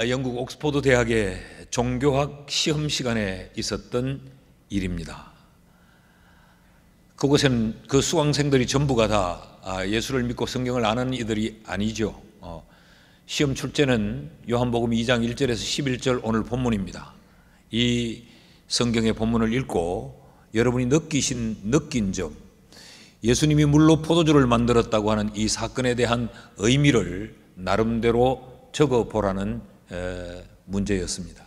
영국 옥스퍼드 대학의 종교학 시험 시간에 있었던 일입니다. 그곳에는 그 수강생들이 전부가 다 예수를 믿고 성경을 아는 이들이 아니죠. 시험 출제는 요한복음 2장 1절에서 11절 오늘 본문입니다. 이 성경의 본문을 읽고 여러분이 느낀 점, 예수님이 물로 포도주를 만들었다고 하는 이 사건에 대한 의미를 나름대로 적어보라는 문제였습니다.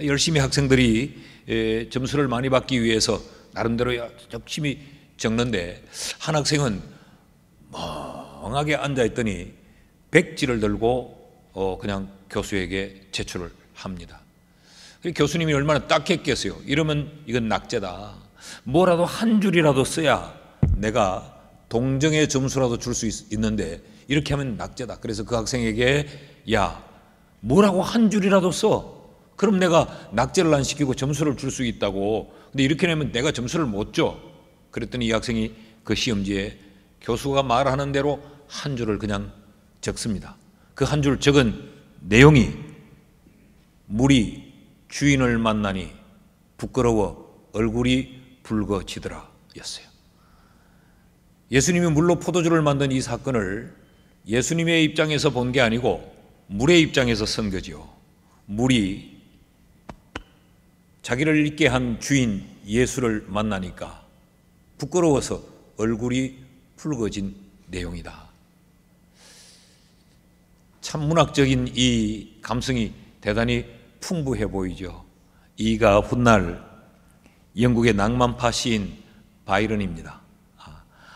열심히 학생들이 점수를 많이 받기 위해서 나름대로 열심히 적는데 한 학생은 멍하게 앉아있더니 백지를 들고 그냥 교수에게 제출을 합니다. 교수님이 얼마나 딱했겠어요. 이러면 이건 낙제다. 뭐라도 한 줄이라도 써야 내가 동정의 점수라도 줄 수 있는데 이렇게 하면 낙제다. 그래서 그 학생에게 야, 뭐라고 한 줄이라도 써. 그럼 내가 낙제를 안 시키고 점수를 줄 수 있다고. 근데 이렇게 내면 내가 점수를 못 줘. 그랬더니 이 학생이 그 시험지에 교수가 말하는 대로 한 줄을 그냥 적습니다. 그 한 줄 적은 내용이 물이 주인을 만나니 부끄러워 얼굴이 붉어지더라 였어요. 예수님이 물로 포도주를 만든 이 사건을 예수님의 입장에서 본 게 아니고 물의 입장에서 쓴 거죠. 물이 자기를 잊게 한 주인 예수를 만나니까 부끄러워서 얼굴이 붉어진 내용이다. 참 문학적인 이 감성이 대단히 풍부해 보이죠. 이가 훗날 영국의 낭만파 시인 바이런입니다.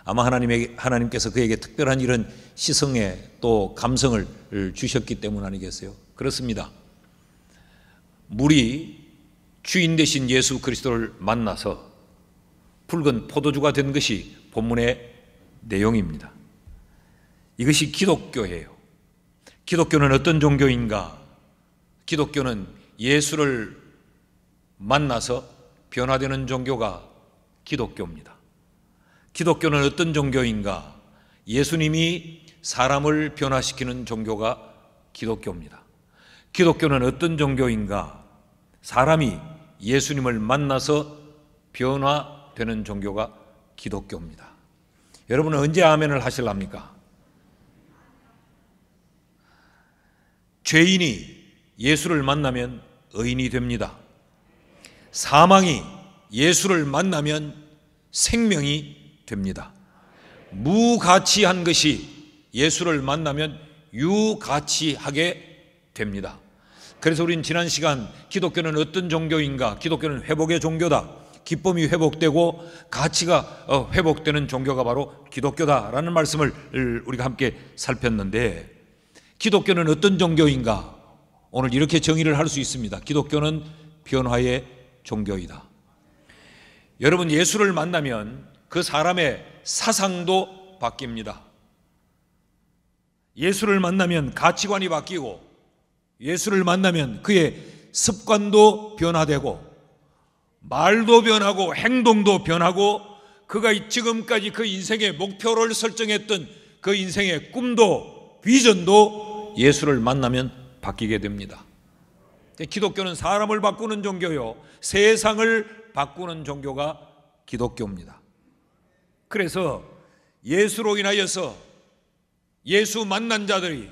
아마 하나님께서 그에게 특별한 이런 시성에 또 감성을 주셨기 때문 아니겠어요? 그렇습니다. 물이 주인 되신 예수 그리스도를 만나서 붉은 포도주가 된 것이 본문의 내용입니다. 이것이 기독교예요. 기독교는 어떤 종교인가? 기독교는 예수를 만나서 변화되는 종교가 기독교입니다. 기독교는 어떤 종교인가? 예수님이 사람을 변화시키는 종교가 기독교입니다. 기독교는 어떤 종교인가? 사람이 예수님을 만나서 변화되는 종교가 기독교입니다. 여러분은 언제 아멘을 하실랍니까? 죄인이 예수를 만나면 의인이 됩니다. 사망이 예수를 만나면 생명이 됩니다. 무가치한 것이 예수를 만나면 유가치하게 됩니다. 그래서 우린 지난 시간 기독교는 어떤 종교인가? 기독교는 회복의 종교다. 기쁨이 회복되고 가치가 회복되는 종교가 바로 기독교다라는 말씀을 우리가 함께 살폈는데, 기독교는 어떤 종교인가? 오늘 이렇게 정의를 할 수 있습니다. 기독교는 변화의 종교이다. 여러분, 예수를 만나면 그 사람의 사상도 바뀝니다. 예수를 만나면 가치관이 바뀌고, 예수를 만나면 그의 습관도 변화되고, 말도 변하고 행동도 변하고, 그가 지금까지 그 인생의 목표를 설정했던 그 인생의 꿈도 비전도 예수를 만나면 바뀌게 됩니다. 기독교는 사람을 바꾸는 종교요, 세상을 바꾸는 종교가 기독교입니다. 그래서 예수로 인하여서 예수 만난 자들이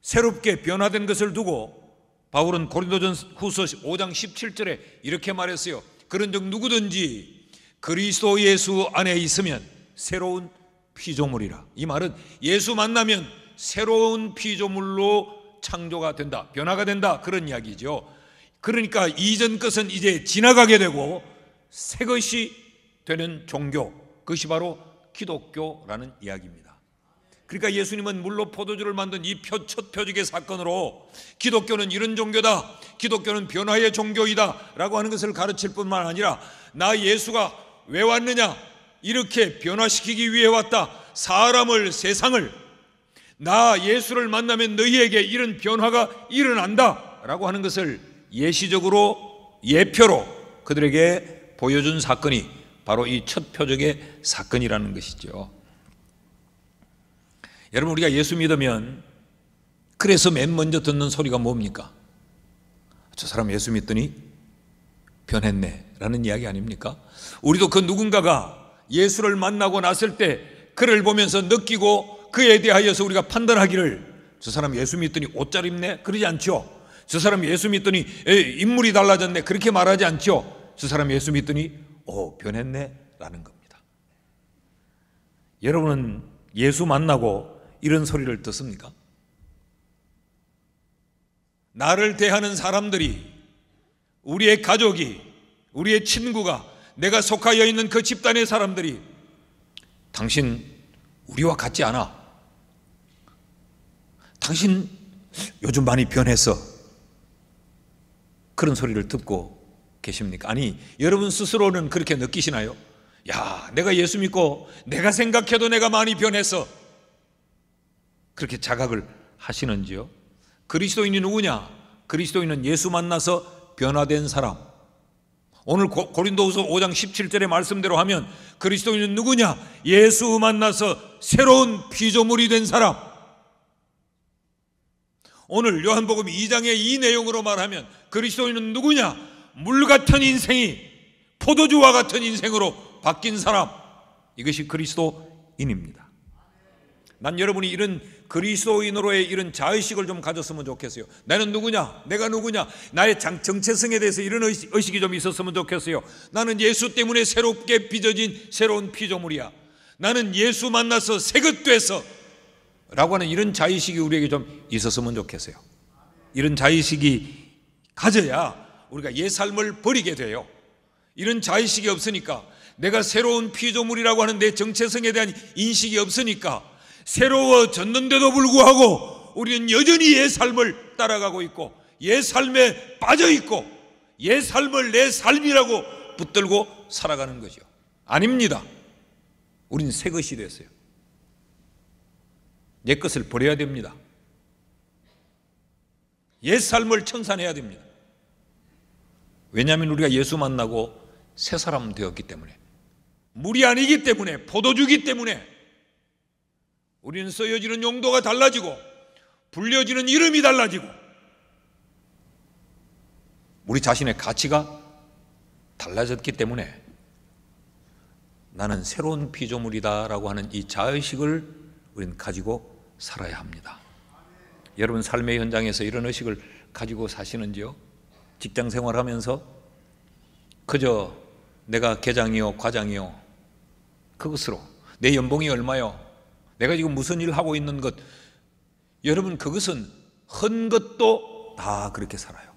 새롭게 변화된 것을 두고 바울은 고린도전후서 5장 17절에 이렇게 말했어요. 그런즉 누구든지 그리스도 예수 안에 있으면 새로운 피조물이라. 이 말은 예수 만나면 새로운 피조물로 창조가 된다, 변화가 된다, 그런 이야기죠. 그러니까 이전 것은 이제 지나가게 되고 새 것이 되는 종교, 그것이 바로 기독교라는 이야기입니다. 그러니까 예수님은 물로 포도주를 만든 이 첫 표적의 사건으로 기독교는 이런 종교다, 기독교는 변화의 종교이다 라고 하는 것을 가르칠 뿐만 아니라, 나 예수가 왜 왔느냐, 이렇게 변화시키기 위해 왔다. 사람을, 세상을, 나 예수를 만나면 너희에게 이런 변화가 일어난다 라고 하는 것을 예시적으로, 예표로 그들에게 보여준 사건이 바로 이 첫 표적의 사건이라는 것이죠. 여러분, 우리가 예수 믿으면 그래서 맨 먼저 듣는 소리가 뭡니까? 저 사람 예수 믿더니 변했네 라는 이야기 아닙니까? 우리도 그 누군가가 예수를 만나고 났을 때 그를 보면서 느끼고 그에 대하여서 우리가 판단하기를 저 사람 예수 믿더니 옷 잘 입네? 그러지 않죠. 저 사람 예수 믿더니 인물이 달라졌네? 그렇게 말하지 않죠. 저 사람 예수 믿더니 변했네? 라는 겁니다. 여러분은 예수 만나고 이런 소리를 듣습니까? 나를 대하는 사람들이, 우리의 가족이, 우리의 친구가, 내가 속하여 있는 그 집단의 사람들이 당신 우리와 같지 않아. 당신 요즘 많이 변했어. 그런 소리를 듣고 계십니까? 아니, 여러분 스스로는 그렇게 느끼시나요? 야, 내가 예수 믿고 내가 생각해도 내가 많이 변했어. 그렇게 자각을 하시는지요? 그리스도인이 누구냐? 그리스도인은 예수 만나서 변화된 사람. 오늘 고린도후서 5장 17절의 말씀대로 하면 그리스도인은 누구냐? 예수 만나서 새로운 피조물이 된 사람. 오늘 요한복음 2장의 이 내용으로 말하면 그리스도인은 누구냐? 물 같은 인생이 포도주와 같은 인생으로 바뀐 사람. 이것이 그리스도인입니다. 난 여러분이 이런 그리스도인으로의 이런 자의식을 좀 가졌으면 좋겠어요. 나는 누구냐? 내가 누구냐? 나의 정체성에 대해서 이런 의식이 좀 있었으면 좋겠어요. 나는 예수 때문에 새롭게 빚어진 새로운 피조물이야. 나는 예수 만나서 새 것 됐어 라고 하는 이런 자의식이 우리에게 좀 있었으면 좋겠어요. 이런 자의식이 가져야 우리가 옛 삶을 버리게 돼요. 이런 자의식이 없으니까, 내가 새로운 피조물이라고 하는 내 정체성에 대한 인식이 없으니까 새로워졌는데도 불구하고 우리는 여전히 옛 삶을 따라가고 있고 옛 삶에 빠져 있고 옛 삶을 내 삶이라고 붙들고 살아가는 거죠. 아닙니다. 우리는 새 것이 됐어요. 옛 것을 버려야 됩니다. 옛 삶을 청산해야 됩니다. 왜냐하면 우리가 예수 만나고 새 사람 되었기 때문에, 물이 아니기 때문에, 포도주기 때문에 우리는 쓰여지는 용도가 달라지고 불려지는 이름이 달라지고 우리 자신의 가치가 달라졌기 때문에 나는 새로운 피조물이다라고 하는 이 자의식을 우리는 가지고 살아야 합니다. 여러분 삶의 현장에서 이런 의식을 가지고 사시는지요? 직장 생활하면서 그저 내가 계장이요 과장이요 그것으로 내 연봉이 얼마요? 내가 지금 무슨 일을 하고 있는 것, 여러분 그것은 헌 것도 다 그렇게 살아요.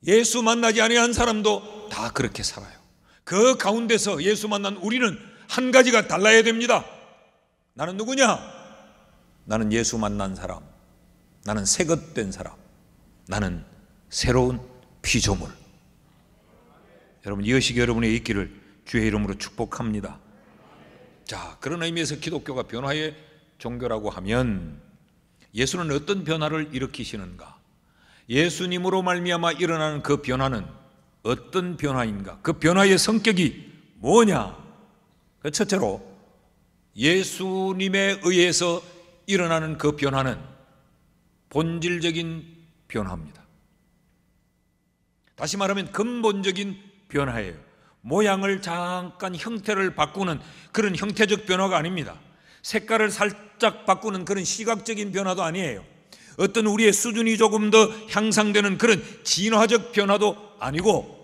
예수 만나지 아니한 사람도 다 그렇게 살아요. 그 가운데서 예수 만난 우리는 한 가지가 달라야 됩니다. 나는 누구냐? 나는 예수 만난 사람, 나는 새 것 된 사람, 나는 새로운 피조물. 여러분 이 의식이 여러분의 있기를 주의 이름으로 축복합니다. 자, 그런 의미에서 기독교가 변화의 종교라고 하면 예수는 어떤 변화를 일으키시는가? 예수님으로 말미암아 일어나는 그 변화는 어떤 변화인가? 그 변화의 성격이 뭐냐? 그 첫째로 예수님에 의해서 일어나는 그 변화는 본질적인 변화입니다. 다시 말하면 근본적인 변화예요. 모양을 잠깐 형태를 바꾸는 그런 형태적 변화가 아닙니다. 색깔을 살짝 바꾸는 그런 시각적인 변화도 아니에요. 어떤 우리의 수준이 조금 더 향상되는 그런 진화적 변화도 아니고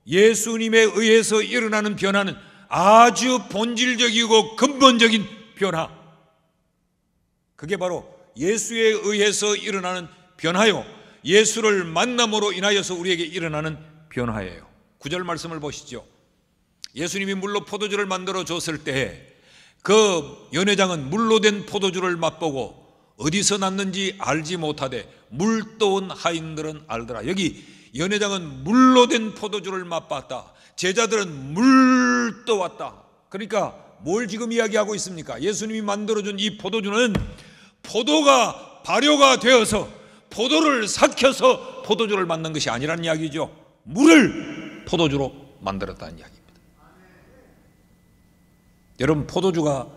예수님에 의해서 일어나는 변화는 아주 본질적이고 근본적인 변화. 그게 바로 예수에 의해서 일어나는 변화요, 예수를 만남으로 인하여서 우리에게 일어나는 변화예요. 9절 말씀을 보시죠. 예수님이 물로 포도주를 만들어 줬을 때 그 연회장은 물로 된 포도주를 맛보고 어디서 났는지 알지 못하되 물 떠온 하인들은 알더라. 여기 연회장은 물로 된 포도주를 맛봤다. 제자들은 물 떠왔다. 그러니까 뭘 지금 이야기하고 있습니까? 예수님이 만들어준 이 포도주는 포도가 발효가 되어서 포도를 삭혀서 포도주를 만든 것이 아니라는 이야기죠. 물을 포도주로 만들었다는 이야기입니다. 여러분 포도주가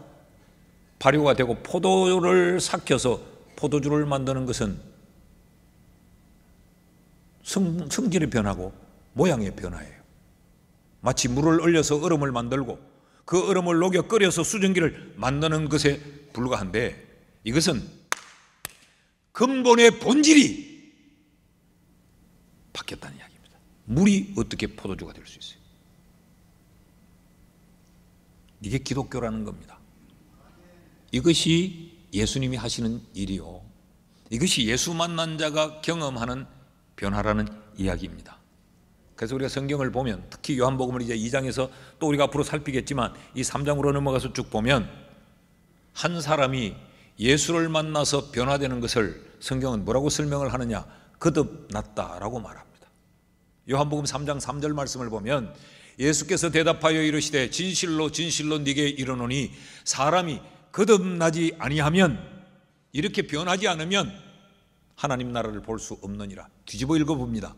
발효가 되고 포도를 삭혀서 포도주를 만드는 것은 성질이 변하고 모양의 변화예요. 마치 물을 얼려서 얼음을 만들고 그 얼음을 녹여 끓여서 수증기를 만드는 것에 불과한데, 이것은 근본의 본질이 바뀌었다는 이야기입니다. 물이 어떻게 포도주가 될 수 있어요? 이게 기독교라는 겁니다. 이것이 예수님이 하시는 일이요, 이것이 예수 만난 자가 경험하는 변화라는 이야기입니다. 그래서 우리가 성경을 보면, 특히 요한복음을 이제 2장에서 또 우리가 앞으로 살피겠지만 이 3장으로 넘어가서 쭉 보면 한 사람이 예수를 만나서 변화되는 것을 성경은 뭐라고 설명을 하느냐? 거듭났다라고 말합니다. 요한복음 3장 3절 말씀을 보면 예수께서 대답하여 이르시되 진실로 진실로 네게 이르노니 사람이 거듭나지 아니하면, 이렇게 변하지 않으면 하나님 나라를 볼 수 없느니라. 뒤집어 읽어봅니다.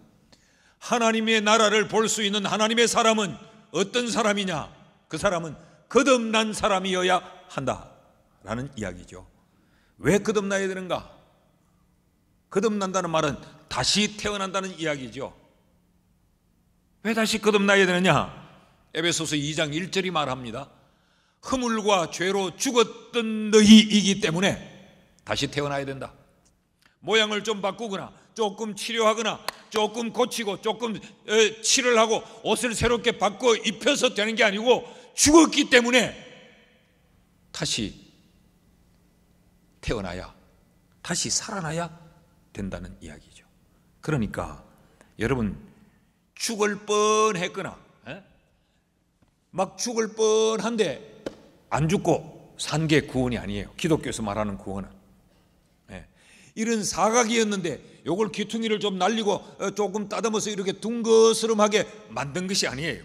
하나님의 나라를 볼 수 있는 하나님의 사람은 어떤 사람이냐? 그 사람은 거듭난 사람이어야 한다라는 이야기죠. 왜 거듭나야 되는가? 거듭난다는 말은 다시 태어난다는 이야기죠. 왜 다시 거듭나야 되느냐? 에베소서 2장 1절이 말합니다. 허물과 죄로 죽었던 너희이기 때문에 다시 태어나야 된다. 모양을 좀 바꾸거나 조금 치료하거나 조금 고치고 조금 칠을 하고 옷을 새롭게 바꿔 입혀서 되는 게 아니고 죽었기 때문에 다시 태어나야, 다시 살아나야 된다는 이야기죠. 그러니까 여러분, 죽을 뻔했거나 막 죽을 뻔한데 안 죽고 산 게 구원이 아니에요. 기독교에서 말하는 구원은 이런 사각이었는데 요걸 귀퉁이를 좀 날리고 조금 따듬어서 이렇게 둥거스름하게 만든 것이 아니에요.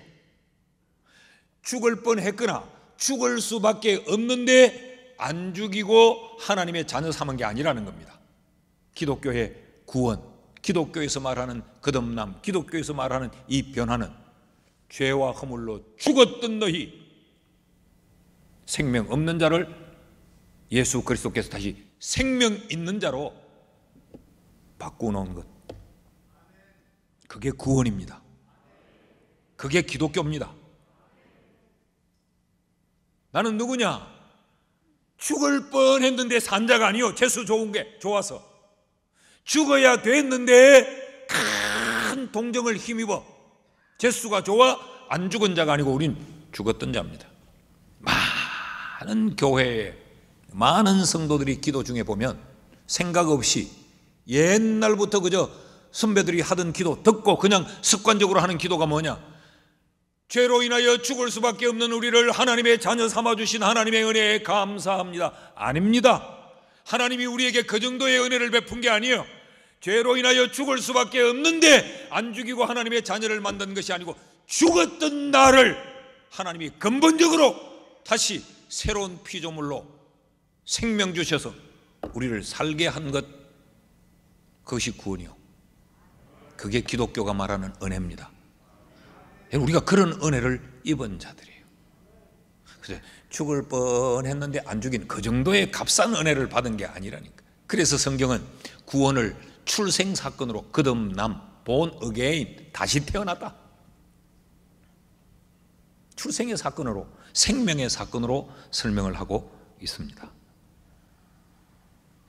죽을 뻔했거나 죽을 수밖에 없는데 안 죽이고 하나님의 자녀 삼은 게 아니라는 겁니다. 기독교의 구원, 기독교에서 말하는 거듭남, 기독교에서 말하는 이 변화는 죄와 허물로 죽었던 너희, 생명 없는 자를 예수 그리스도께서 다시 생명 있는 자로 바꾸어놓은 것, 그게 구원입니다. 그게 기독교입니다. 나는 누구냐? 죽을 뻔했는데 산 자가 아니요, 재수 좋은 게 좋아서 죽어야 됐는데 큰 동정을 힘입어 재수가 좋아 안 죽은 자가 아니고 우린 죽었던 자입니다. 많은 교회에 많은 성도들이 기도 중에 보면 생각 없이 옛날부터 그저 선배들이 하던 기도 듣고 그냥 습관적으로 하는 기도가 뭐냐? 죄로 인하여 죽을 수밖에 없는 우리를 하나님의 자녀 삼아주신 하나님의 은혜에 감사합니다. 아닙니다. 하나님이 우리에게 그 정도의 은혜를 베푼 게 아니에요. 죄로 인하여 죽을 수밖에 없는데 안 죽이고 하나님의 자녀를 만든 것이 아니고 죽었던 나를 하나님이 근본적으로 다시 새로운 피조물로 생명 주셔서 우리를 살게 한 것, 그것이 구원이요, 그게 기독교가 말하는 은혜입니다. 우리가 그런 은혜를 입은 자들이에요. 그래서 죽을 뻔했는데 안 죽인 그 정도의 값싼 은혜를 받은 게 아니라니까. 그래서 성경은 구원을 출생 사건으로, 거듭남, born again, 다시 태어났다, 출생의 사건으로, 생명의 사건으로 설명을 하고 있습니다.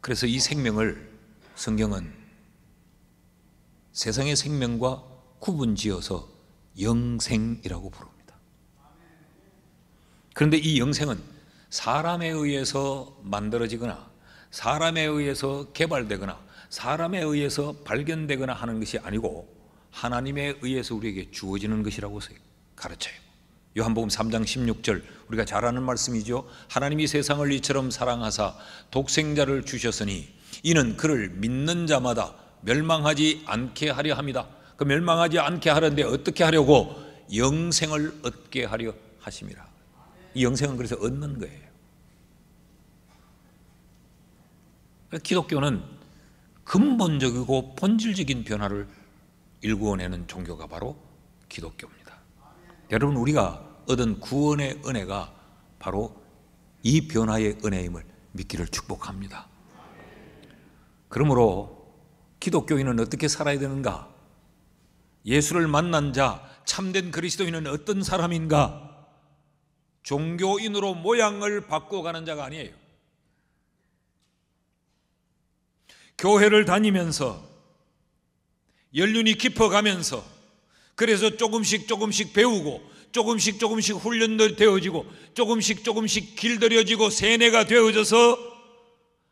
그래서 이 생명을 성경은 세상의 생명과 구분지어서 영생이라고 부릅니다. 그런데 이 영생은 사람에 의해서 만들어지거나 사람에 의해서 개발되거나 사람에 의해서 발견되거나 하는 것이 아니고 하나님에 의해서 우리에게 주어지는 것이라고 가르쳐요. 요한복음 3장 16절, 우리가 잘 아는 말씀이죠. 하나님이 세상을 이처럼 사랑하사 독생자를 주셨으니 이는 그를 믿는 자마다 멸망하지 않게 하려 함이다. 그 멸망하지 않게 하려는데 어떻게 하려고? 영생을 얻게 하려 하심이라. 이 영생은 그래서 얻는 거예요. 기독교는 근본적이고 본질적인 변화를 일구어내는 종교가 바로 기독교입니다. 여러분, 우리가 얻은 구원의 은혜가 바로 이 변화의 은혜임을 믿기를 축복합니다. 그러므로 기독교인은 어떻게 살아야 되는가? 예수를 만난 자, 참된 그리스도인은 어떤 사람인가? 종교인으로 모양을 바꿔가는 자가 아니에요. 교회를 다니면서 연륜이 깊어가면서, 그래서 조금씩 배우고 조금씩 훈련도 되어지고 조금씩 길들여지고 세뇌가 되어져서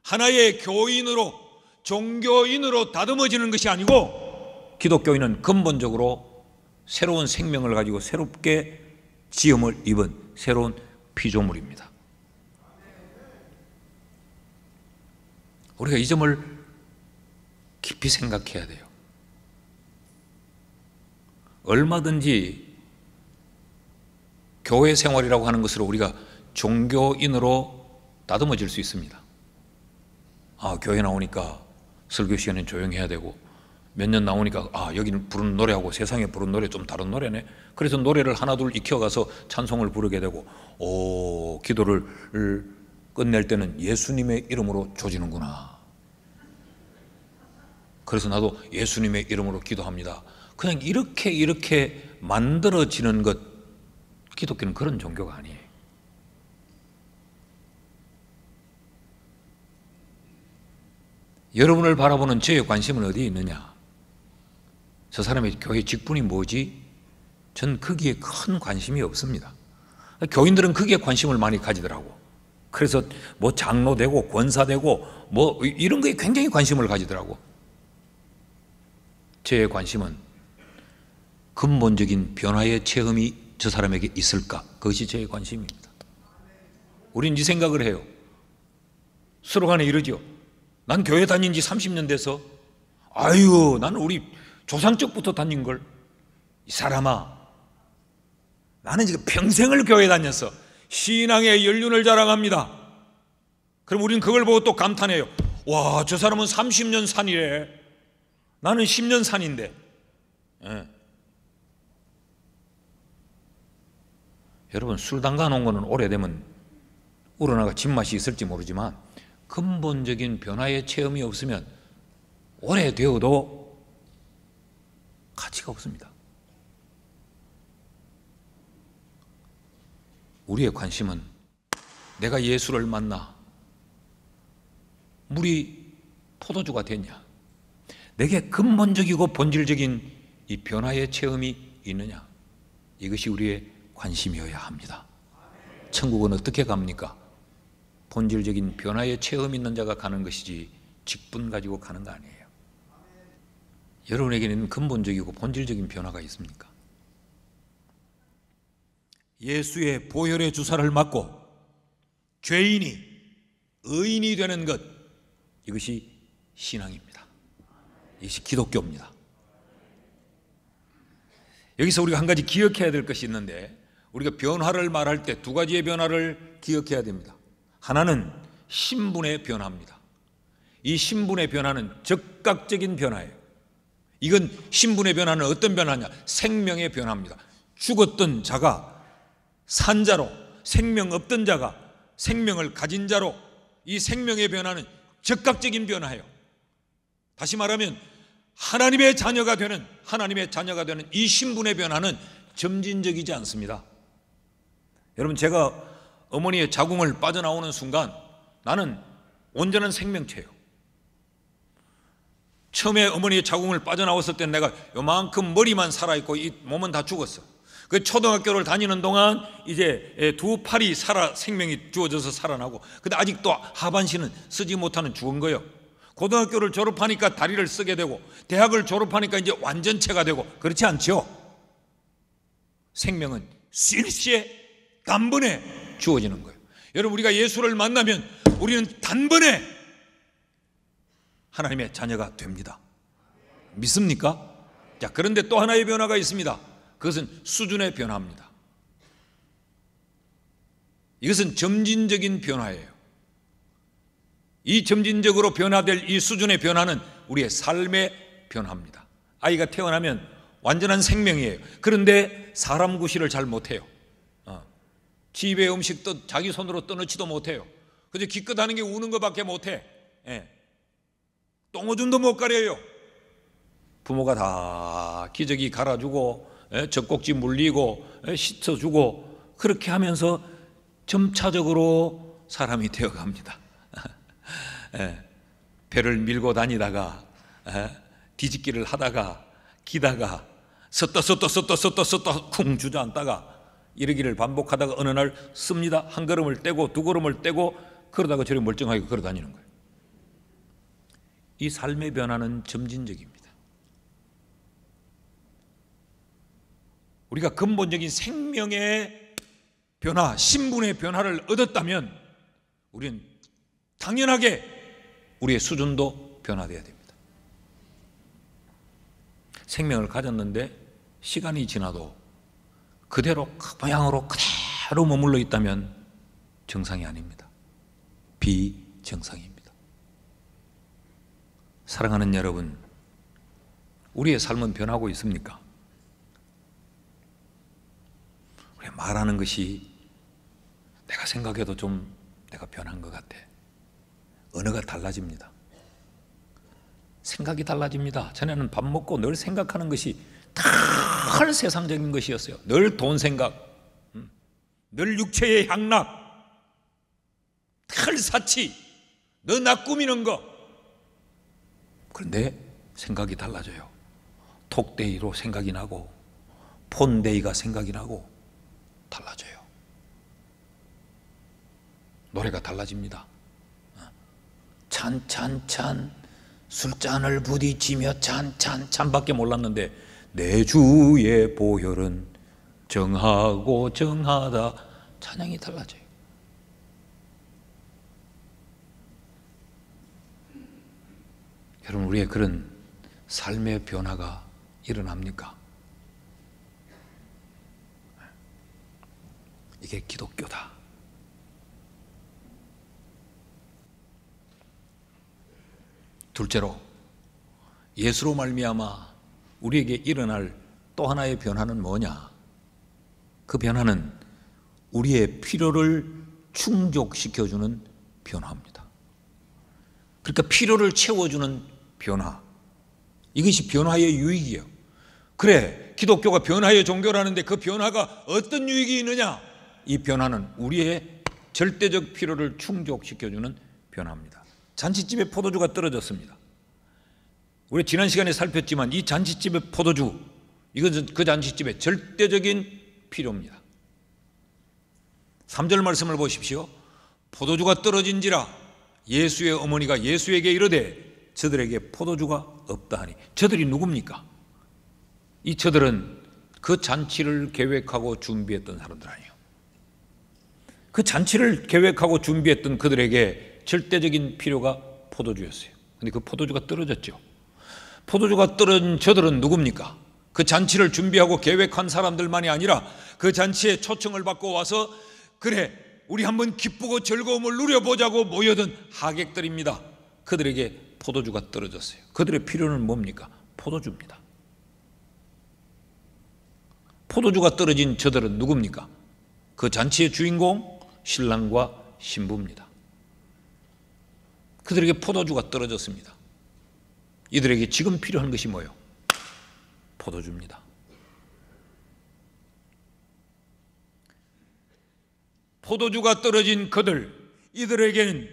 하나의 교인으로, 종교인으로 다듬어지는 것이 아니고, 기독교인은 근본적으로 새로운 생명을 가지고 새롭게 지음을 입은 새로운 피조물입니다. 우리가 이 점을 깊이 생각해야 돼요. 얼마든지 교회 생활이라고 하는 것으로 우리가 종교인으로 다듬어질 수 있습니다. 교회 나오니까 설교 시간에 조용해야 되고, 몇 년 나오니까 여기는 부르는 노래하고 세상에 부르는 노래 좀 다른 노래네. 그래서 노래를 하나둘 익혀가서 찬송을 부르게 되고, 기도를 끝낼 때는 예수님의 이름으로 조지는구나. 그래서 나도 예수님의 이름으로 기도합니다. 그냥 이렇게 만들어지는 것, 기독교는 그런 종교가 아니에요. 여러분을 바라보는 저의 관심은 어디에 있느냐? 저 사람의 교회 직분이 뭐지? 전 거기에 큰 관심이 없습니다. 교인들은 거기에 관심을 많이 가지더라고. 그래서 뭐 장로 되고 권사 되고 뭐 이런 거에 굉장히 관심을 가지더라고. 저의 관심은 근본적인 변화의 체험이 저 사람에게 있을까? 그것이 저의 관심입니다. 우린 이 생각을 해요. 서로 간에 이러죠. 난 교회 다닌 지 30년 돼서, 나는 우리 조상적부터 다닌 걸. 이 사람아, 나는 지금 평생을 교회 다녔어. 신앙의 연륜을 자랑합니다. 그럼 우린 그걸 보고 또 감탄해요. 와, 저 사람은 30년 산이래. 나는 10년 산인데. 여러분, 술 담가 놓은 거는 오래되면 우러나가 진맛이 있을지 모르지만 근본적인 변화의 체험이 없으면 오래되어도 가치가 없습니다. 우리의 관심은 내가 예수를 만나 물이 포도주가 됐냐, 내게 근본적이고 본질적인 이 변화의 체험이 있느냐, 이것이 우리의 관심이어야 합니다. 천국은 어떻게 갑니까? 본질적인 변화의 체험 있는 자가 가는 것이지 직분 가지고 가는 거 아니에요. 여러분에게는 근본적이고 본질적인 변화가 있습니까? 예수의 보혈의 주사를 맞고 죄인이 의인이 되는 것, 이것이 신앙입니다. 이것이 기독교입니다. 여기서 우리가 한 가지 기억해야 될 것이 있는데, 우리가 변화를 말할 때 두 가지의 변화를 기억해야 됩니다. 하나는 신분의 변화입니다. 이 신분의 변화는 즉각적인 변화예요. 이건 신분의 변화는 어떤 변화냐? 생명의 변화입니다. 죽었던 자가 산 자로, 생명 없던 자가 생명을 가진 자로, 이 생명의 변화는 즉각적인 변화예요. 다시 말하면 하나님의 자녀가 되는 이 신분의 변화는 점진적이지 않습니다. 여러분, 제가 어머니의 자궁을 빠져나오는 순간 나는 온전한 생명체예요. 처음에 어머니의 자궁을 빠져나왔을 때 내가 요만큼 머리만 살아있고 이 몸은 다 죽었어. 그 초등학교를 다니는 동안 이제 두 팔이 생명이 주어져서 살아나고, 근데 아직도 하반신은 쓰지 못하는 죽은 거예요. 고등학교를 졸업하니까 다리를 쓰게 되고, 대학을 졸업하니까 이제 완전체가 되고, 그렇지 않죠? 생명은 일시에 단번에 주어지는 거예요. 여러분, 우리가 예수를 만나면 우리는 단번에 하나님의 자녀가 됩니다. 믿습니까? 자, 그런데 또 하나의 변화가 있습니다. 그것은 수준의 변화입니다. 이것은 점진적인 변화예요. 이 점진적으로 변화될 이 수준의 변화는 우리의 삶의 변화입니다. 아이가 태어나면 완전한 생명이에요. 그런데 사람 구실을 잘 못해요. 집에 음식도 자기 손으로 떠넣지도 못해요. 그저 기껏 하는 게 우는 것밖에 못해. 똥오줌도 못 가려요. 부모가 다 기저귀 갈아주고 젖꼭지 물리고 씻어주고 그렇게 하면서 점차적으로 사람이 되어갑니다. 배를 밀고 다니다가 뒤집기를 하다가 기다가 섰다 쿵 주저앉다가 이러기를 반복하다가 어느 날 씁니다. 한 걸음을 떼고 두 걸음을 떼고 그러다가 저리 멀쩡하게 걸어 다니는 거예요. 이 삶의 변화는 점진적입니다. 우리가 근본적인 생명의 변화, 신분의 변화를 얻었다면 우리는 당연하게 우리의 수준도 변화되어야 됩니다. 생명을 가졌는데 시간이 지나도 그대로 그 모양으로 그대로 머물러 있다면 정상이 아닙니다. 비정상입니다. 사랑하는 여러분, 우리의 삶은 변하고 있습니까? 우리 말하는 것이 내가 생각해도 좀 내가 변한 것 같아. 언어가 달라집니다. 생각이 달라집니다. 전에는 밥 먹고 늘 생각하는 것이 늘 세상적인 것이었어요. 늘 돈 생각, 늘 육체의 향락, 늘 사치, 늘 나 꾸미는 거. 그런데 생각이 달라져요. 톡데이로 생각이 나고 폰데이가 생각이 나고 달라져요. 노래가 달라집니다. 찬찬찬 술잔을 부딪히며 찬찬찬밖에 몰랐는데 내 주의 보혈은 정하고 정하다. 찬양이 달라져요. 여러분, 우리의 그런 삶의 변화가 일어납니까? 이게 기독교다. 둘째로, 예수로 말미암아 우리에게 일어날 또 하나의 변화는 뭐냐? 그 변화는 우리의 필요를 충족시켜주는 변화입니다. 그러니까 필요를 채워주는 변화. 이것이 변화의 유익이에요. 그래, 기독교가 변화의 종교라는데 그 변화가 어떤 유익이 있느냐? 이 변화는 우리의 절대적 필요를 충족시켜주는 변화입니다. 잔치집에 포도주가 떨어졌습니다. 우리 지난 시간에 살폈지만 이 잔치집의 포도주, 이것은 그 잔치집의 절대적인 필요입니다. 3절 말씀을 보십시오. 포도주가 떨어진지라 예수의 어머니가 예수에게 이르되 저들에게 포도주가 없다 하니. 저들이 누굽니까? 이 저들은 그 잔치를 계획하고 준비했던 사람들 아니에요. 그 잔치를 계획하고 준비했던 그들에게 절대적인 필요가 포도주였어요. 그런데 그 포도주가 떨어졌죠. 포도주가 떨어진 저들은 누굽니까? 그 잔치를 준비하고 계획한 사람들만이 아니라 그 잔치에 초청을 받고 와서 그래, 우리 한번 기쁘고 즐거움을 누려보자고 모여든 하객들입니다. 그들에게 포도주가 떨어졌어요. 그들의 필요는 뭡니까? 포도주입니다. 포도주가 떨어진 저들은 누굽니까? 그 잔치의 주인공, 신랑과 신부입니다. 그들에게 포도주가 떨어졌습니다. 이들에게 지금 필요한 것이 뭐예요? 포도주입니다. 포도주가 떨어진 그들, 이들에게는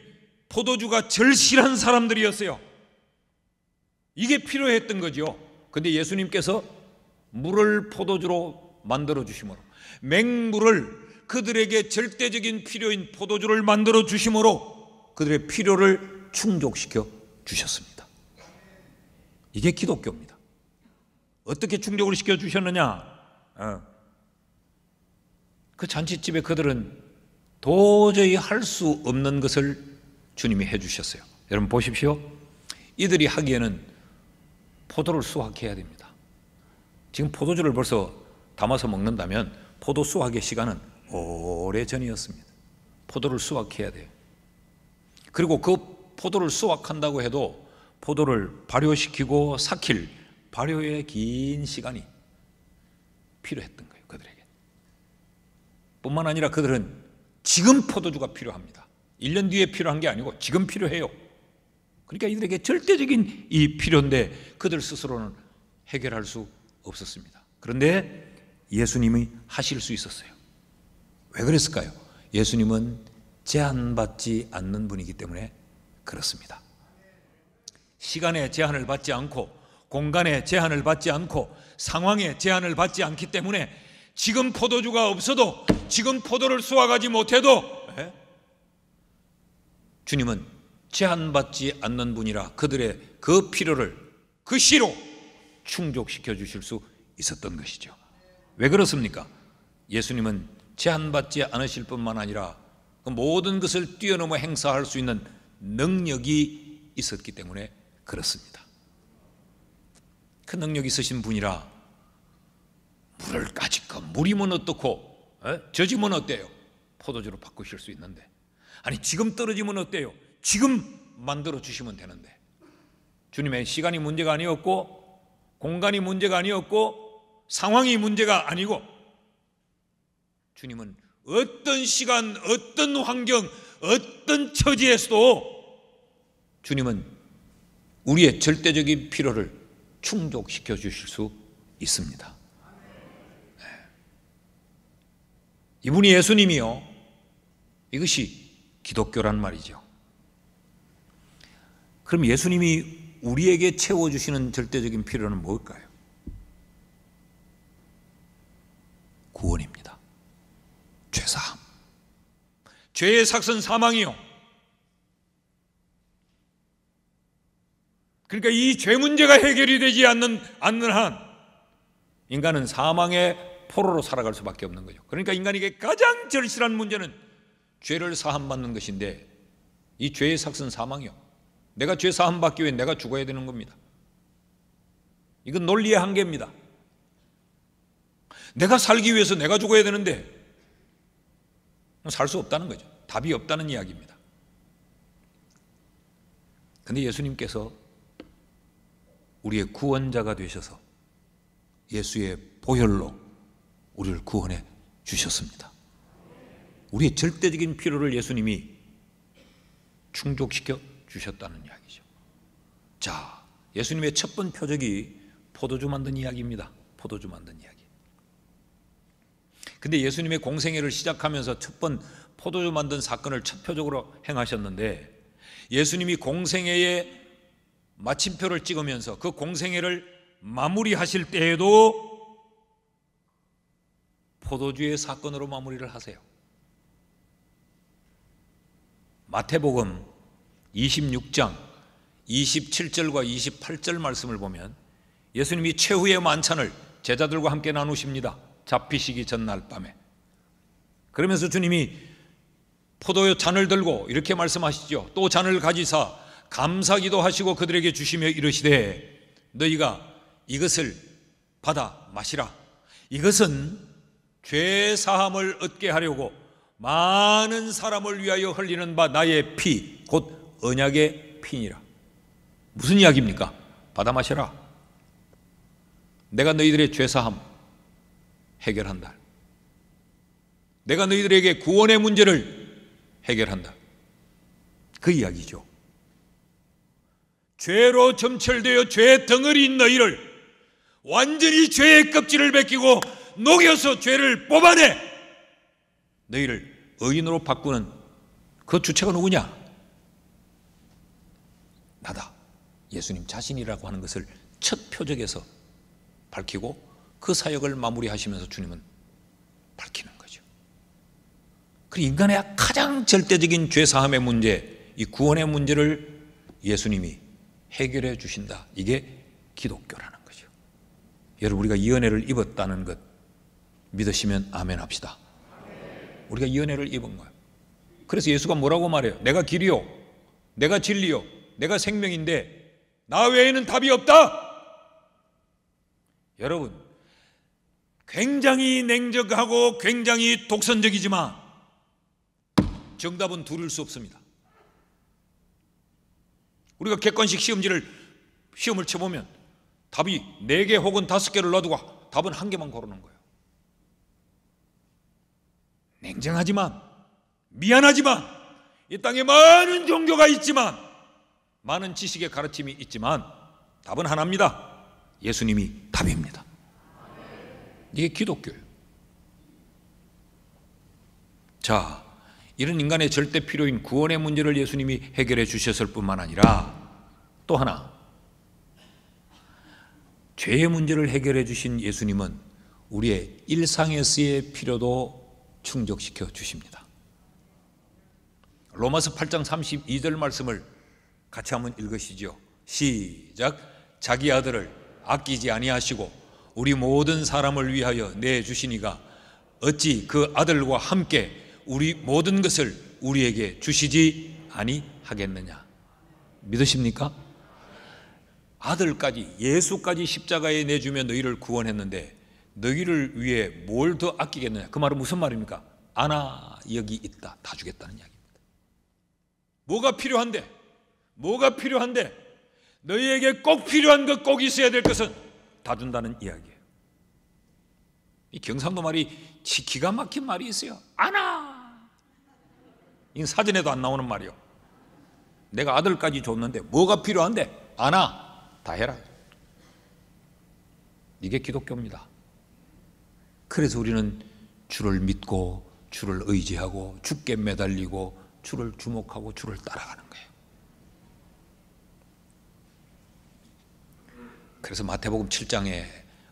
포도주가 절실한 사람들이었어요. 이게 필요했던 거죠. 그런데 예수님께서 물을 포도주로 만들어 주심으로, 맹물을 그들에게 절대적인 필요인 포도주를 만들어 주심으로 그들의 필요를 충족시켜 주셨습니다. 이게 기독교입니다. 어떻게 충족을 시켜 주셨느냐? 그 잔치집에 그들은 도저히 할 수 없는 것을 주님이 해 주셨어요. 여러분 보십시오. 이들이 하기에는 포도를 수확해야 됩니다. 지금 포도주를 벌써 담아서 먹는다면 포도 수확의 시간은 오래전이었습니다. 포도를 수확해야 돼요. 그리고 그 포도를 수확한다고 해도 포도를 발효시키고 삭힐 발효의 긴 시간이 필요했던 거예요. 그들에게. 뿐만 아니라 그들은 지금 포도주가 필요합니다. 1년 뒤에 필요한 게 아니고 지금 필요해요. 그러니까 이들에게 절대적인 이 필요인데 그들 스스로는 해결할 수 없었습니다. 그런데 예수님이 하실 수 있었어요. 왜 그랬을까요? 예수님은 제한받지 않는 분이기 때문에 그렇습니다. 시간의 제한을 받지 않고 공간의 제한을 받지 않고 상황의 제한을 받지 않기 때문에 지금 포도주가 없어도, 지금 포도를 수확하지 못해도 주님은 제한받지 않는 분이라 그들의 그 필요를 그 시로 충족시켜 주실 수 있었던 것이죠. 왜 그렇습니까? 예수님은 제한받지 않으실 뿐만 아니라 그 모든 것을 뛰어넘어 행사할 수 있는 능력이 있었기 때문에 그렇습니다. 그 능력이 있으신 분이라 물을 까짓것 물이면 어떻고 젖으면 어때요? 포도주로 바꾸실 수 있는데, 아니 지금 떨어지면 어때요? 지금 만들어 주시면 되는데, 주님의 시간이 문제가 아니었고 공간이 문제가 아니었고 상황이 문제가 아니고, 주님은 어떤 시간, 어떤 환경, 어떤 처지에서도 주님은 우리의 절대적인 필요를 충족시켜 주실 수 있습니다. 이분이 예수님이요, 이것이 기독교란 말이죠. 그럼 예수님이 우리에게 채워주시는 절대적인 필요는 뭘까요? 구원입니다. 죄사함. 죄의 삭은 사망이요. 그러니까 이 죄 문제가 해결이 되지 않는 한 인간은 사망의 포로로 살아갈 수밖에 없는 거죠. 그러니까 인간에게 가장 절실한 문제는 죄를 사함받는 것인데, 이 죄의 삭은 사망이요. 내가 죄 사함받기 위해 내가 죽어야 되는 겁니다. 이건 논리의 한계입니다. 내가 살기 위해서 내가 죽어야 되는데 살 수 없다는 거죠. 답이 없다는 이야기입니다. 그런데 예수님께서 우리의 구원자가 되셔서 예수의 보혈로 우리를 구원해 주셨습니다. 우리의 절대적인 필요를 예수님이 충족시켜 주셨다는 이야기죠. 자, 예수님의 첫 번 표적이 포도주 만든 이야기입니다. 포도주 만든 이야기. 근데 예수님의 공생애를 시작하면서 첫 번 포도주 만든 사건을 첫 표적으로 행하셨는데, 예수님이 공생애의 마침표를 찍으면서 그 공생애를 마무리하실 때에도 포도주의 사건으로 마무리를 하세요. 마태복음 26장 27절과 28절 말씀을 보면 예수님이 최후의 만찬을 제자들과 함께 나누십니다. 잡히시기 전날 밤에. 그러면서 주님이 포도주 잔을 들고 이렇게 말씀하시죠. 또 잔을 가지사 감사기도 하시고 그들에게 주시며 이르시되, 너희가 이것을 받아 마시라. 이것은 죄 사함을 얻게 하려고 많은 사람을 위하여 흘리는 바 나의 피, 곧 언약의 피니라. 무슨 이야기입니까? 받아 마셔라. 내가 너희들의 죄 사함 해결한다. 내가 너희들에게 구원의 문제를 해결한다. 그 이야기죠. 죄로 점철되어 죄의 덩어리인 너희를 완전히 죄의 껍질을 벗기고 녹여서 죄를 뽑아내 너희를 의인으로 바꾸는 그 주체가 누구냐? 나다. 예수님 자신이라고 하는 것을 첫 표적에서 밝히고 그 사역을 마무리하시면서 주님은 밝히는 거죠. 그 인간의 가장 절대적인 죄사함의 문제, 이 구원의 문제를 예수님이 해결해 주신다. 이게 기독교라는 거죠. 여러분, 우리가 이 은혜를 입었다는 것 믿으시면 아멘 합시다. 우리가 이 은혜를 입은 거예요. 그래서 예수가 뭐라고 말해요? 내가 길이요, 내가 진리요, 내가 생명인데 나 외에는 답이 없다. 여러분, 굉장히 냉정하고 굉장히 독선적이지만 정답은 둘일 수 없습니다. 우리가 객관식 시험을 쳐보면 답이 4개 혹은 5개를 놔두고 답은 1개만 고르는 거예요. 냉정하지만, 미안하지만, 이 땅에 많은 종교가 있지만, 많은 지식의 가르침이 있지만 답은 하나입니다. 예수님이 답입니다. 이게 기독교예요. 자, 이런 인간의 절대 필요인 구원의 문제를 예수님이 해결해 주셨을 뿐만 아니라 또 하나, 죄의 문제를 해결해 주신 예수님은 우리의 일상에서의 필요도 충족시켜 주십니다. 로마서 8장 32절 말씀을 같이 한번 읽으시죠. 시작. 자기 아들을 아끼지 아니하시고 우리 모든 사람을 위하여 내주시니가 어찌 그 아들과 함께 우리 모든 것을 우리에게 주시지 아니하겠느냐. 믿으십니까? 아들까지, 예수까지 십자가에 내주며 너희를 구원했는데 너희를 위해 뭘 더 아끼겠느냐. 그 말은 무슨 말입니까? 아나 여기 있다, 다 주겠다는 이야기입니다. 뭐가 필요한데? 뭐가 필요한데? 너희에게 꼭 필요한 것, 꼭 있어야 될 것은 다 준다는 이야기예요. 이 경상도 말이 기가 막힌 말이 있어요. 아나. 이 사전에도 안 나오는 말이요. 내가 아들까지 줬는데 뭐가 필요한데? 아나. 다 해라. 이게 기독교입니다. 그래서 우리는 주를 믿고 주를 의지하고 주께 매달리고 주를 주목하고 주를 따라가는 거예요. 그래서 마태복음 7장에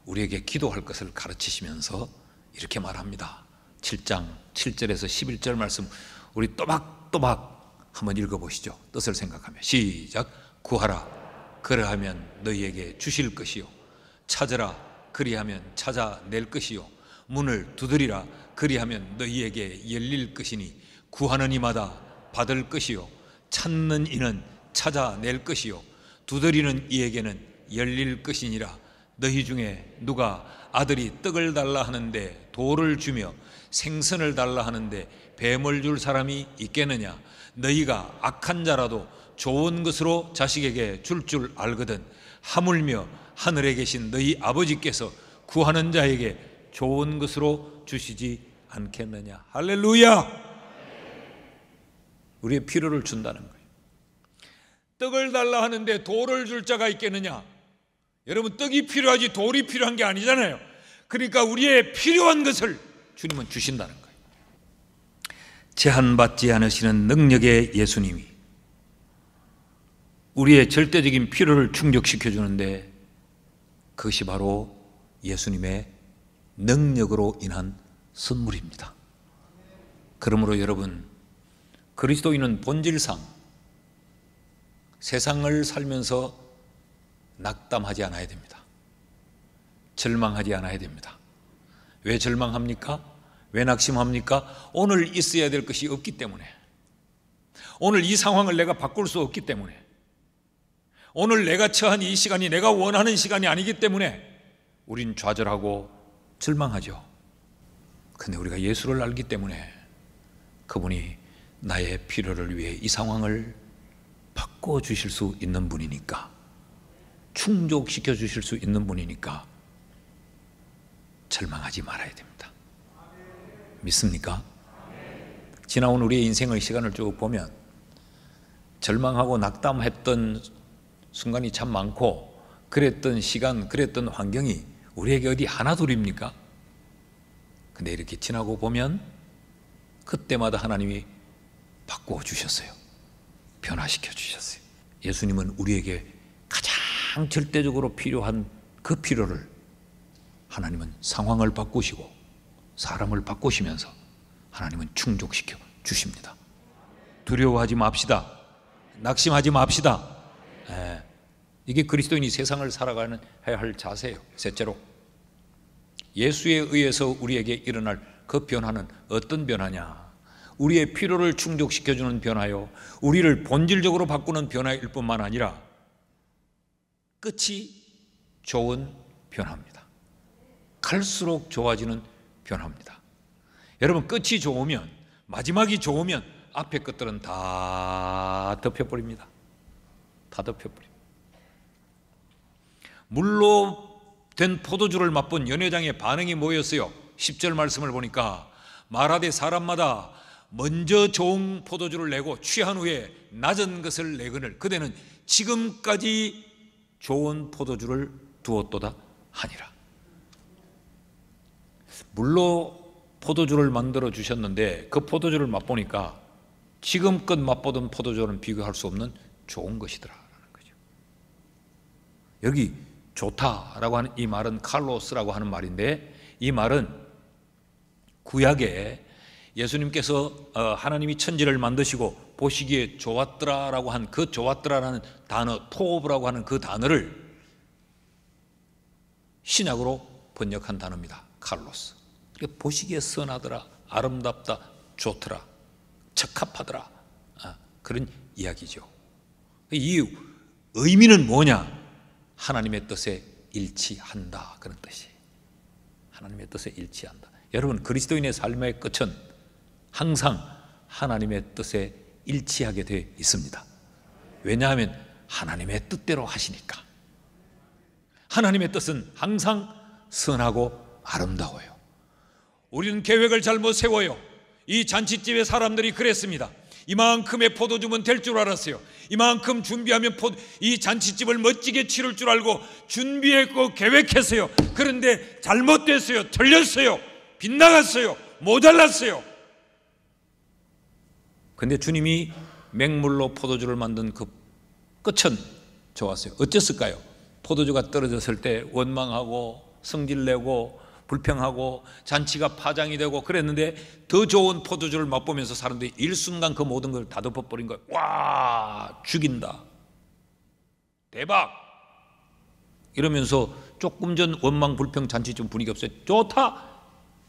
우리에게 기도할 것을 가르치시면서 이렇게 말합니다. 7장 7절에서 11절 말씀 우리 또박또박 한번 읽어보시죠. 뜻을 생각하며 시작. 구하라 그러하면 너희에게 주실 것이요 찾으라 그리하면 찾아낼 것이요 문을 두드리라 그리하면 너희에게 열릴 것이니 구하는 이마다 받을 것이요 찾는 이는 찾아낼 것이요 두드리는 이에게는 열릴 것이니라. 너희 중에 누가 아들이 떡을 달라 하는데 돌을 주며 생선을 달라 하는데 뱀을 줄 사람이 있겠느냐. 너희가 악한 자라도 좋은 것으로 자식에게 줄 알거든 하물며 하늘에 계신 너희 아버지께서 구하는 자에게 좋은 것으로 주시지 않겠느냐. 할렐루야. 우리의 필요를 준다는 거예요. 떡을 달라 하는데 돌을 줄 자가 있겠느냐. 여러분, 떡이 필요하지 돌이 필요한 게 아니잖아요. 그러니까 우리의 필요한 것을 주님은 주신다는 거예요. 제한받지 않으시는 능력의 예수님이 우리의 절대적인 필요를 충족시켜 주는데 그것이 바로 예수님의 능력으로 인한 선물입니다. 그러므로 여러분, 그리스도인은 본질상 세상을 살면서 낙담하지 않아야 됩니다. 절망하지 않아야 됩니다. 왜 절망합니까? 왜 낙심합니까? 오늘 있어야 될 것이 없기 때문에, 오늘 이 상황을 내가 바꿀 수 없기 때문에, 오늘 내가 처한 이 시간이 내가 원하는 시간이 아니기 때문에 우린 좌절하고 절망하죠. 근데 우리가 예수를 알기 때문에 그분이 나의 필요를 위해 이 상황을 바꿔주실 수 있는 분이니까, 충족시켜 주실 수 있는 분이니까 절망하지 말아야 됩니다. 믿습니까? 지나온 우리의 인생의 시간을 쭉 보면 절망하고 낙담했던 순간이 참 많고, 그랬던 시간, 그랬던 환경이 우리에게 어디 하나둘입니까? 근데 이렇게 지나고 보면 그때마다 하나님이 바꾸어 주셨어요. 변화시켜 주셨어요. 예수님은 우리에게 가장 절대적으로 필요한 그 필요를 하나님은 상황을 바꾸시고 사람을 바꾸시면서 하나님은 충족시켜 주십니다. 두려워하지 맙시다. 낙심하지 맙시다. 이게 그리스도인이 세상을 살아가는 해야 할 자세예요. 셋째로, 예수에 의해서 우리에게 일어날 그 변화는 어떤 변화냐? 우리의 필요를 충족시켜주는 변화요, 우리를 본질적으로 바꾸는 변화일 뿐만 아니라 끝이 좋은 변화입니다. 갈수록 좋아지는 변화입니다. 여러분, 끝이 좋으면, 마지막이 좋으면 앞에 것들은 다 덮여버립니다. 다 덮여버립니다. 물로 된 포도주를 맛본 연회장의 반응이 뭐였어요? 10절 말씀을 보니까 말하되 사람마다 먼저 좋은 포도주를 내고 취한 후에 낮은 것을 내거늘 그대는 지금까지 좋은 포도주를 두었도다 하니라. 물로 포도주를 만들어 주셨는데 그 포도주를 맛보니까 지금껏 맛보던 포도주는 비교할 수 없는 좋은 것이더라라는 거죠. 여기 좋다라고 하는 이 말은 칼로스라고 하는 말인데, 이 말은 구약에 예수님께서 하나님이 천지를 만드시고 보시기에 좋았더라라고 한 그 좋았더라라는 단어, 토브라고 하는 그 단어를 신약으로 번역한 단어입니다. 칼로스. 보시기에 선하더라, 아름답다, 좋더라, 적합하더라, 그런 이야기죠. 이 의미는 뭐냐? 하나님의 뜻에 일치한다, 그런 뜻이. 하나님의 뜻에 일치한다. 여러분, 그리스도인의 삶의 끝은 항상 하나님의 뜻에 일치하게 되어 있습니다. 왜냐하면 하나님의 뜻대로 하시니까. 하나님의 뜻은 항상 선하고 아름다워요. 우리는 계획을 잘못 세워요. 이 잔치집의 사람들이 그랬습니다. 이만큼의 포도주면 될 줄 알았어요. 이만큼 준비하면 이 잔치집을 멋지게 치를 줄 알고 준비했고 계획했어요. 그런데 잘못됐어요. 틀렸어요. 빗나갔어요. 모자랐어요. 근데 주님이 맹물로 포도주를 만든 그 끝은 좋았어요. 어땠을까요? 포도주가 떨어졌을 때 원망하고 성질내고 불평하고 잔치가 파장이 되고 그랬는데, 더 좋은 포도주를 맛보면서 사람들이 일순간 그 모든 걸 다 덮어버린 거예요. 와, 죽인다, 대박, 이러면서 조금 전 원망 불평 잔치 좀 분위기 없어요. 좋다,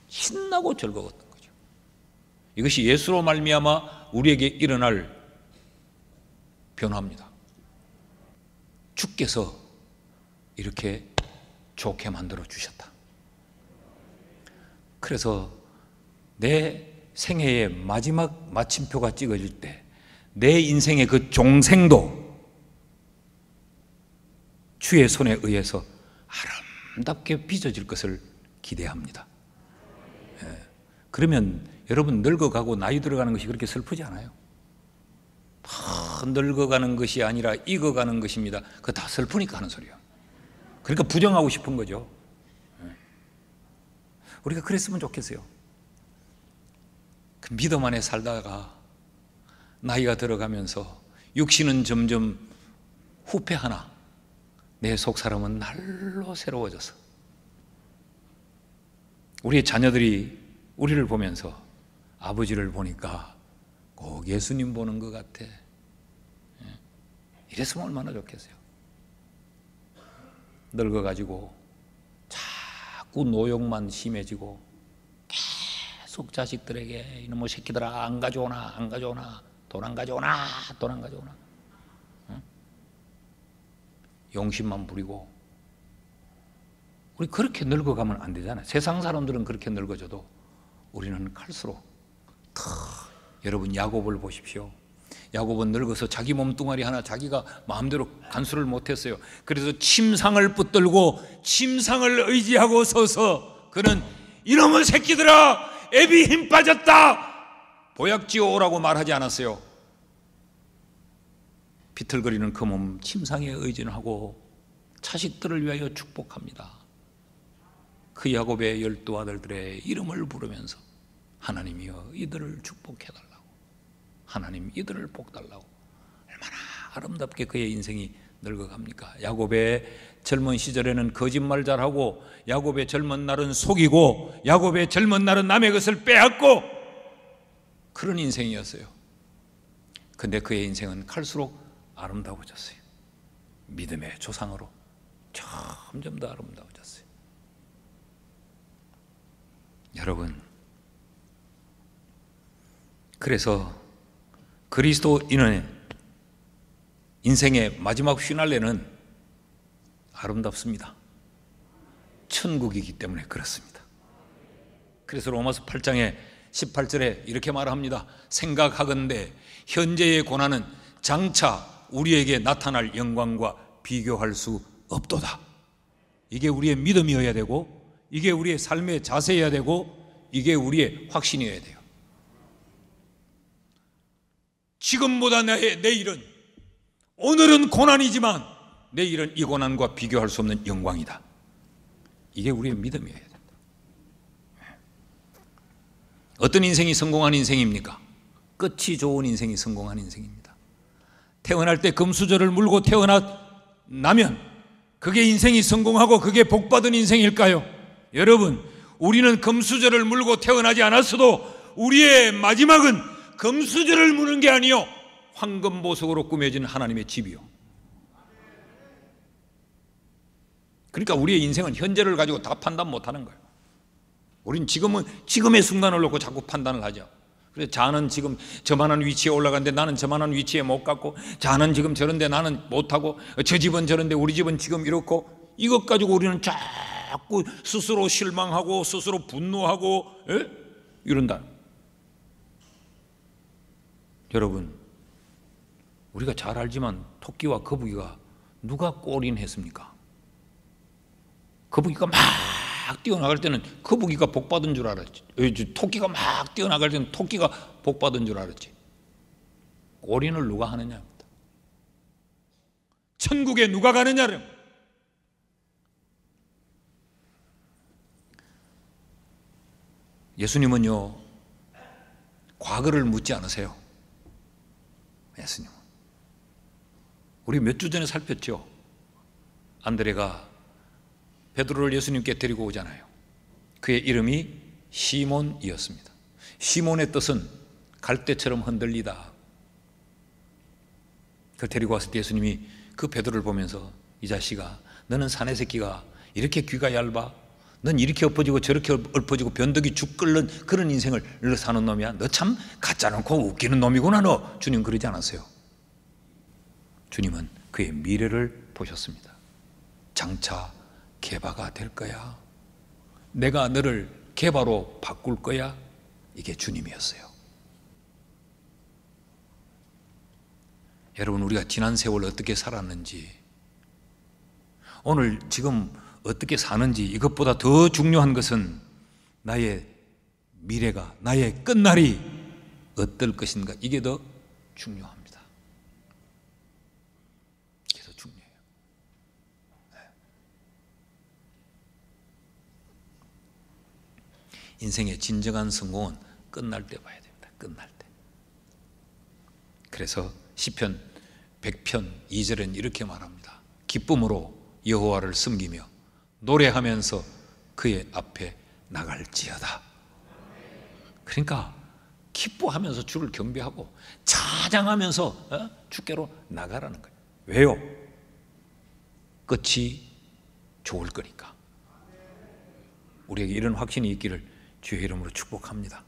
신나고 즐거웠던 거죠. 이것이 예수로 말미암아 우리에게 일어날 변화입니다. 주께서 이렇게 좋게 만들어 주셨다. 그래서 내 생애의 마지막 마침표가 찍어질 때 내 인생의 그 종생도 주의 손에 의해서 아름답게 빚어질 것을 기대합니다. 그러면 여러분, 늙어가고 나이 들어가는 것이 그렇게 슬프지 않아요. 늙어가는 것이 아니라 익어가는 것입니다. 그거 다 슬프니까 하는 소리예요. 그러니까 부정하고 싶은 거죠. 우리가 그랬으면 좋겠어요. 그 믿음 안에 살다가 나이가 들어가면서 육신은 점점 후패하나 내 속사람은 날로 새로워져서 우리의 자녀들이 우리를 보면서 아버지를 보니까 꼭 예수님 보는 것 같아. 이랬으면 얼마나 좋겠어요. 늙어가지고 자꾸 노욕만 심해지고 계속 자식들에게 이놈의 새끼들아, 안 가져오나, 안 가져오나, 돈 안 가져오나, 돈 안 가져오나, 용심만 부리고. 우리 그렇게 늙어가면 안 되잖아요. 세상 사람들은 그렇게 늙어져도 우리는 갈수록 더. 여러분, 야곱을 보십시오. 야곱은 늙어서 자기 몸뚱아리 하나 자기가 마음대로 간수를 못했어요. 그래서 침상을 붙들고 침상을 의지하고 서서 그는 이놈의 새끼들아, 애비 힘 빠졌다, 보약지어 오라고 말하지 않았어요. 비틀거리는 그 몸 침상에 의진하고 자식들을 위하여 축복합니다. 그 야곱의 12 아들들의 이름을 부르면서 하나님이여 이들을 축복해달라고, 하나님 이들을 복달라고. 얼마나 아름답게 그의 인생이 늙어갑니까? 야곱의 젊은 시절에는 거짓말 잘하고, 야곱의 젊은 날은 속이고, 야곱의 젊은 날은 남의 것을 빼앗고, 그런 인생이었어요. 근데 그의 인생은 갈수록 아름다워졌어요. 믿음의 조상으로 점점 더 아름다워졌어요. 여러분, 그래서 그리스도인의 인생의 마지막 휘날레는 아름답습니다. 천국이기 때문에 그렇습니다. 그래서 로마서 8장에 18절에 이렇게 말합니다. 생각하건대 현재의 고난은 장차 우리에게 나타날 영광과 비교할 수 없도다. 이게 우리의 믿음이어야 되고, 이게 우리의 삶의 자세여야 되고, 이게 우리의 확신이어야 돼요. 지금보다 내일은, 오늘은 고난이지만 내일은 이 고난과 비교할 수 없는 영광이다. 이게 우리의 믿음이어야 된다. 어떤 인생이 성공한 인생입니까? 끝이 좋은 인생이 성공한 인생입니다. 태어날 때 금수저를 물고 태어나면 그게 인생이 성공하고 그게 복받은 인생일까요? 여러분, 우리는 금수저를 물고 태어나지 않았어도 우리의 마지막은 금수저를 무는 게 아니요 황금보석으로 꾸며진 하나님의 집이요. 그러니까 우리의 인생은 현재를 가지고 다 판단 못하는 거예요. 우리는 지금의 순간을 놓고 자꾸 판단을 하죠. 그래서 자는 지금 저만한 위치에 올라갔는데 나는 저만한 위치에 못 갔고, 자는 지금 저런데 나는 못하고, 저 집은 저런데 우리 집은 지금 이렇고, 이것 가지고 우리는 자꾸 스스로 실망하고 스스로 분노하고 이런다. 여러분, 우리가 잘 알지만 토끼와 거북이가 누가 골인했습니까? 거북이가 막 뛰어나갈 때는 거북이가 복받은 줄 알았지. 토끼가 막 뛰어나갈 때는 토끼가 복받은 줄 알았지. 골인을 누가 하느냐입니다. 천국에 누가 가느냐를. 예수님은요, 과거를 묻지 않으세요. 예수님은. 우리 몇 주 전에 살폈죠. 안드레가 베드로를 예수님께 데리고 오잖아요. 그의 이름이 시몬이었습니다. 시몬의 뜻은 갈대처럼 흔들리다. 그걸 데리고 왔을 때 예수님이 그 베드로를 보면서, 이 자식아, 너는 사내 새끼가 이렇게 귀가 얇아? 넌 이렇게 엎어지고 저렇게 엎어지고 변덕이 죽 끓는 그런 인생을 사는 놈이야? 너 참 가짜 놓고 웃기는 놈이구나 너. 주님 그러지 않았어요. 주님은 그의 미래를 보셨습니다. 장차 개바가 될 거야. 내가 너를 개바로 바꿀 거야. 이게 주님이었어요. 여러분, 우리가 지난 세월 어떻게 살았는지, 오늘 지금 어떻게 사는지, 이것보다 더 중요한 것은 나의 미래가, 나의 끝날이 어떨 것인가, 이게 더 중요합니다. 이게 더 중요해요. 인생의 진정한 성공은 끝날 때 봐야 됩니다. 끝날 때. 그래서 시편 100편 2절은 이렇게 말합니다. 기쁨으로 여호와를 섬기며 노래하면서 그의 앞에 나갈지어다. 그러니까 기뻐하면서 주를 경배하고 찬양하면서 주께로 나가라는 거예요. 왜요? 끝이 좋을 거니까. 우리에게 이런 확신이 있기를 주의 이름으로 축복합니다.